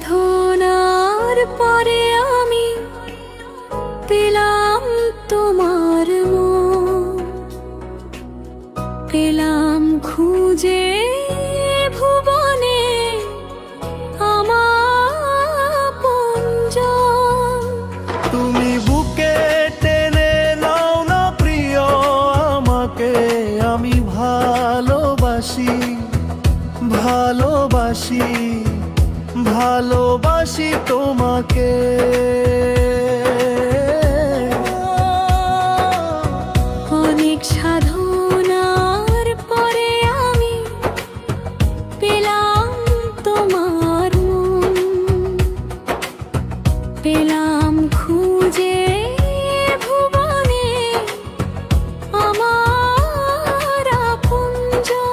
সাধনার পরে আমি পেলাম তোমার মন, পেলাম খুঁজে ভুবনে আমার আপনজন। তুমি বুকে টেনে নাও না প্রিয় আমাকে, আমি ভালোবাসি ভালোবাসি ভালোবাসি তোমাকে। অনেক সাধনার পরে আমি পেলাম তোমার মন, পেলাম খুঁজে ভুবনে আমার আপনজন।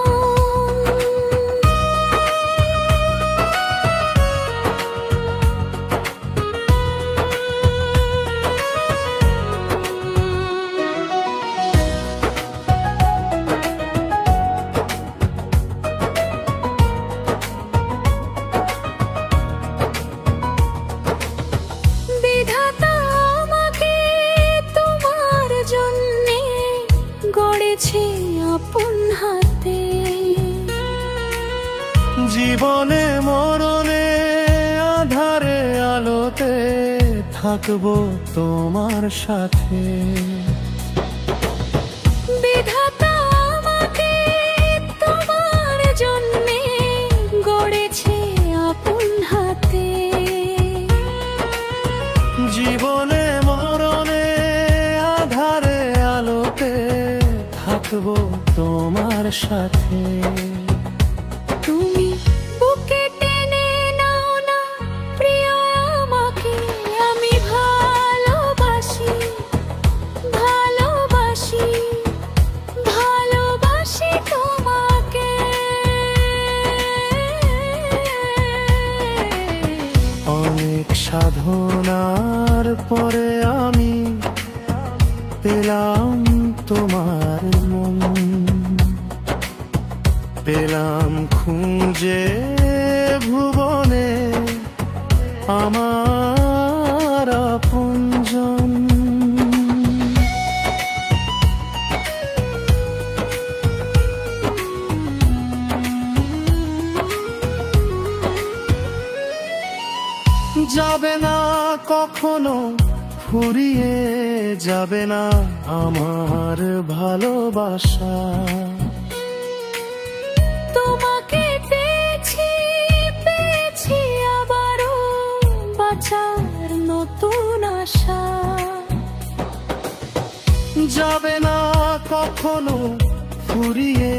বিধাতা আমাকে তোমার জন্যে গড়েছে আপন হাতে, জীবনে মরণে আধারে আলোতে থাকবো তোমার সাথে। বিধাতা আমাকে তোমার জন্যে গড়েছে আপন হাতে, জীবনে মরণে আধারে আলোতে থাকবো তোমার সাথে। তুমি বুকে টেনে নাও না প্রিয় আমাকে, আমি ভালোবাসি ভালোবাসি ভালোবাসি তোমাকে। অনেক সাধনার পরে আমি পেলাম তোমার মন, পেলাম খুঁজে ভুবনে আমার আপনজন। যাবে না কখনো ফুরিয়ে যাবে না আমার ভালোবাসা, তোমাকে পেয়েছি পেয়েছি আবারও বাঁচার নতুন আশা। যাবে না কখনো ফুরিয়ে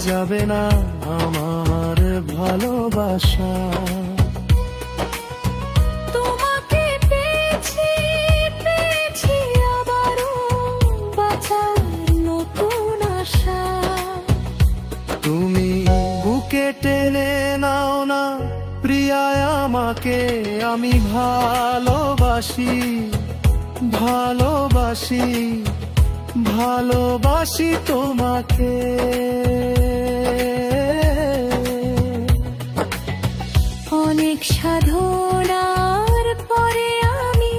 যাবে না আমার ভালোবাসা, তোমাকে পেয়েছি পেয়েছি আবারও বাঁচার নতুন আশা। তুমি বুকে টেনে নাও না প্রিয়া আমাকে, আমি ভালোবাসি ভালোবাসি ভালোবাসি তোমাকে। অনেক সাধনার পরে আমি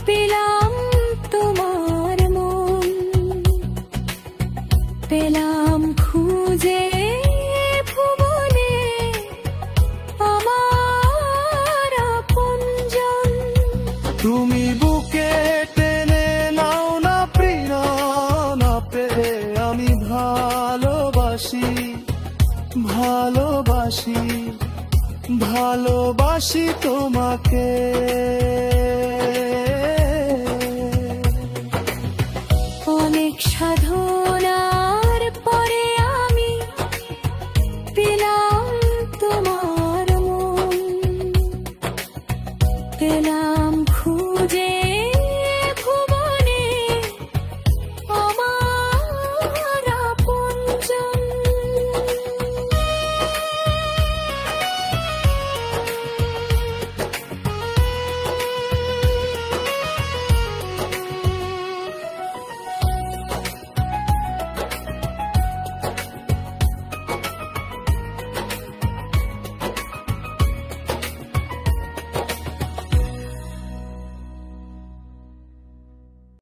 পেলাম তোমার মন, পেলাম খুঁজে ভুবনে আমার আপনজন। তুমি বুকে টেনে নাও না প্রিয় না পেয়ে, আমি ভালোবাসি ভালোবাসি ভালোবাসি তোমাকে।